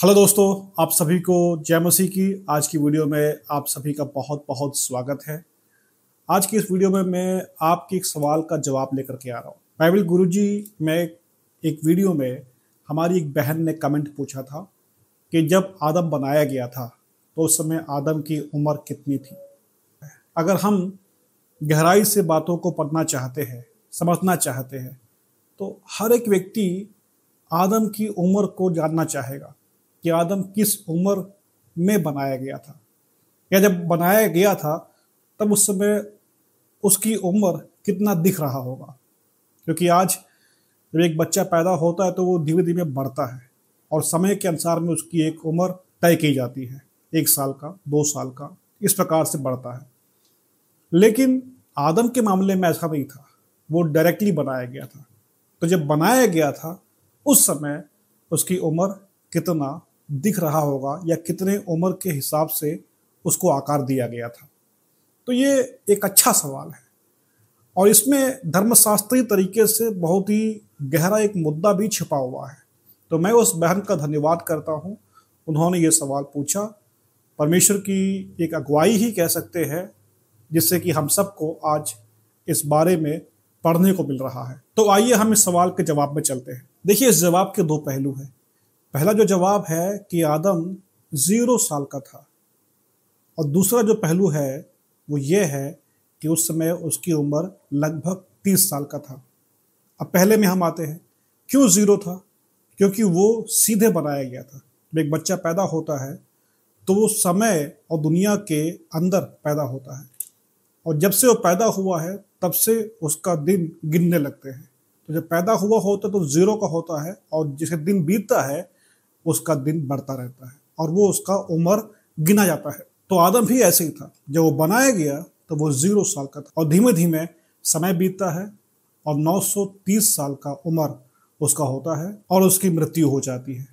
Hello दोस्तों, आप सभी को जय मसीह की। आज की वीडियो में आप सभी का बहुत बहुत स्वागत है। आज की इस वीडियो में मैं आपके एक सवाल का जवाब लेकर के आ रहा हूँ। बाइबल गुरुजी में एक वीडियो में हमारी एक बहन ने कमेंट पूछा था कि जब आदम बनाया गया था तो उस समय आदम की उम्र कितनी थी। अगर हम गहराई से बातों को पढ़ना चाहते हैं, समझना चाहते हैं, तो हर एक व्यक्ति आदम की उम्र को जानना चाहेगा कि आदम किस उम्र में बनाया गया था, या जब बनाया गया था तब उस समय उसकी उम्र कितना दिख रहा होगा। क्योंकि आज जब एक बच्चा पैदा होता है तो वो धीरे धीरे बढ़ता है और समय के अनुसार में उसकी एक उम्र तय की जाती है, 1 साल का, 2 साल का, इस प्रकार से बढ़ता है। लेकिन आदम के मामले में ऐसा नहीं था, वो डायरेक्टली बनाया गया था। तो जब बनाया गया था उस समय उसकी उम्र कितना दिख रहा होगा या कितने उम्र के हिसाब से उसको आकार दिया गया था। तो ये एक अच्छा सवाल है और इसमें धर्मशास्त्रीय तरीके से बहुत ही गहरा एक मुद्दा भी छिपा हुआ है। तो मैं उस बहन का धन्यवाद करता हूँ, उन्होंने ये सवाल पूछा। परमेश्वर की एक अगुवाई ही कह सकते हैं, जिससे कि हम सबको आज इस बारे में पढ़ने को मिल रहा है। तो आइए हम इस सवाल के जवाब में चलते हैं। देखिए, इस जवाब के 2 पहलू हैं। पहला जो जवाब है कि आदम 0 साल का था, और दूसरा जो पहलू है वो ये है कि उस समय उसकी उम्र लगभग 30 साल का था। अब पहले में हम आते हैं, क्यों 0 था? क्योंकि वो सीधे बनाया गया था। जब एक बच्चा पैदा होता है तो वो समय और दुनिया के अंदर पैदा होता है, और जब से वो पैदा हुआ है तब से उसका दिन गिनने लगते हैं। तो जब पैदा हुआ होता है तो 0 का होता है, और जैसे दिन बीतता है उसका दिन बढ़ता रहता है और वो उसका उम्र गिना जाता है। तो आदम भी ऐसे ही था, जब वो बनाया गया तो वो 0 साल का था, और धीमे धीमे समय बीतता है और 930 साल का उम्र उसका होता है और उसकी मृत्यु हो जाती है।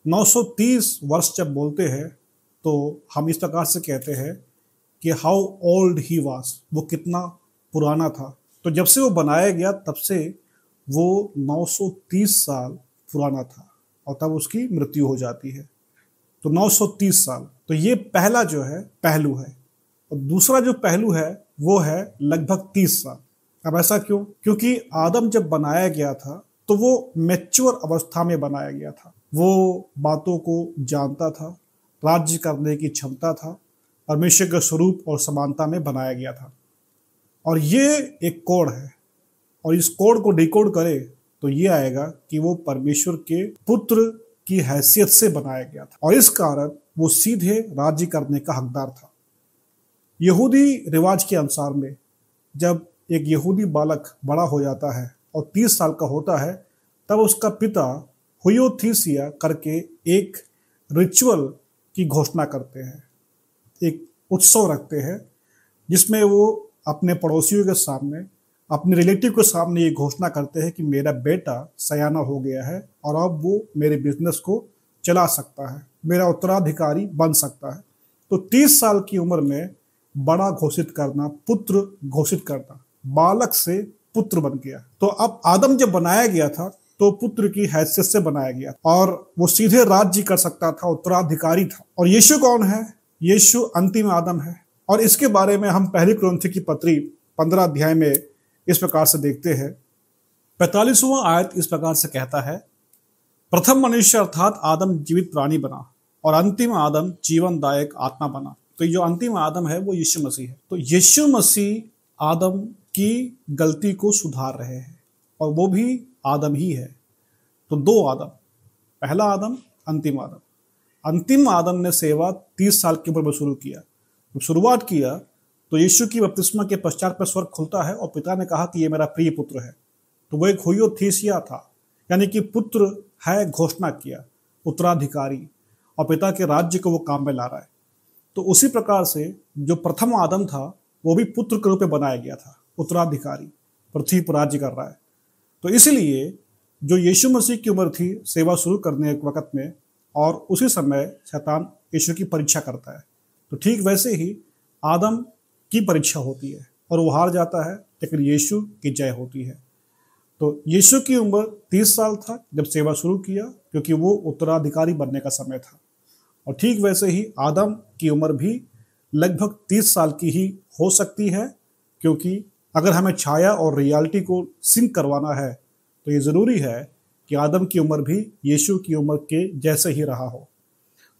930 वर्ष जब बोलते हैं तो हम इस प्रकार से कहते हैं कि हाउ ओल्ड ही वाज, वो कितना पुराना था। तो जब से वो बनाया गया तब से वो 930 साल पुराना था और तब उसकी मृत्यु हो जाती है। तो 930 साल। तो ये पहला जो है पहलू है, और दूसरा जो पहलू है वो है लगभग 30 साल। अब ऐसा क्यों? क्योंकि आदम जब बनाया गया था तो वो मैच्योर अवस्था में बनाया गया था। वो बातों को जानता था, राज्य करने की क्षमता था, परमेश्वर के स्वरूप और समानता में बनाया गया था। और ये एक कोड है, और इस कोड को डिकोड करे तो ये आएगा कि वो परमेश्वर के पुत्र की हैसियत से बनाया गया था, और इस कारण वो सीधे राज्य करने का हकदार था। यहूदी रिवाज के अनुसार में जब एक यहूदी बालक बड़ा हो जाता है और 30 साल का होता है, तब उसका पिता हुयोथीसिया करके एक रिचुअल की घोषणा करते हैं, एक उत्सव रखते हैं, जिसमें वो अपने पड़ोसियों के सामने, अपने रिलेटिव के सामने ये घोषणा करते हैं कि मेरा बेटा सयाना हो गया है और अब वो मेरे बिजनेस को चला सकता है, मेरा उत्तराधिकारी बन सकता है। तो 30 साल की उम्र में बड़ा घोषित करना, पुत्र घोषित करना, बालक से पुत्र बन गया। तो अब आदम जब बनाया गया था तो पुत्र की हैसियत से बनाया गया और वो सीधे राज्य कर सकता था, उत्तराधिकारी था। और यीशु कौन है? यीशु अंतिम आदम है, और इसके बारे में हम पहली कुरिन्थियों की पत्री 15 अध्याय में इस प्रकार से देखते हैं। 45वां आयत इस प्रकार से कहता है, प्रथम मनुष्य अर्थात आदम जीवित प्राणी बना और अंतिम आदम जीवनदायक आत्मा बना। तो जो अंतिम आदम है वो यीशु मसीह है। तो यीशु मसीह आदम की गलती को सुधार रहे हैं, और वो भी आदम ही है। तो 2 आदम, पहला आदम, अंतिम आदम। अंतिम आदम ने सेवा 30 साल की उम्र में शुरू किया। जब शुरुआत किया तो यीशु की बपतिस्मा के पश्चात पर स्वर्ग खुलता है और पिता ने कहा कि ये मेरा प्रिय पुत्र है। तो वो एक हुयोथीसिया था, यानी कि पुत्र है, घोषणा किया, उत्तराधिकारी, और पिता के राज्य को वो काम में ला रहा है। तो उसी प्रकार से जो प्रथम आदम था वो भी पुत्र के रूप में बनाया गया था, उत्तराधिकारी, पृथ्वी पर राज्य कर रहा है। तो इसलिए जो यीशु मसीह की उम्र थी सेवा शुरू करने के वक्त में, और उसी समय शैतान यीशु की परीक्षा करता है। तो ठीक वैसे ही आदम की परीक्षा होती है और वो हार जाता है, लेकिन यीशु की जय होती है। तो यीशु की उम्र 30 साल था जब सेवा शुरू किया, क्योंकि वो उत्तराधिकारी बनने का समय था। और ठीक वैसे ही आदम की उम्र भी लगभग 30 साल की ही हो सकती है, क्योंकि अगर हमें छाया और रियलिटी को सिंक करवाना है तो ये ज़रूरी है कि आदम की उम्र भी यीशु की उम्र के जैसे ही रहा हो।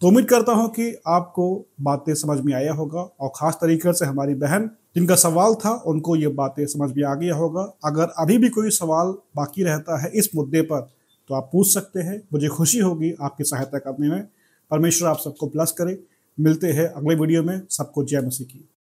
तो उम्मीद करता हूँ कि आपको बातें समझ में आया होगा, और ख़ास तरीके से हमारी बहन जिनका सवाल था उनको ये बातें समझ में आ गया होगा। अगर अभी भी कोई सवाल बाकी रहता है इस मुद्दे पर तो आप पूछ सकते हैं, मुझे खुशी होगी आपकी सहायता करने में। परमेश्वर आप सबको ब्लेस करे। मिलते हैं अगले वीडियो में। सबको जय मसीह की।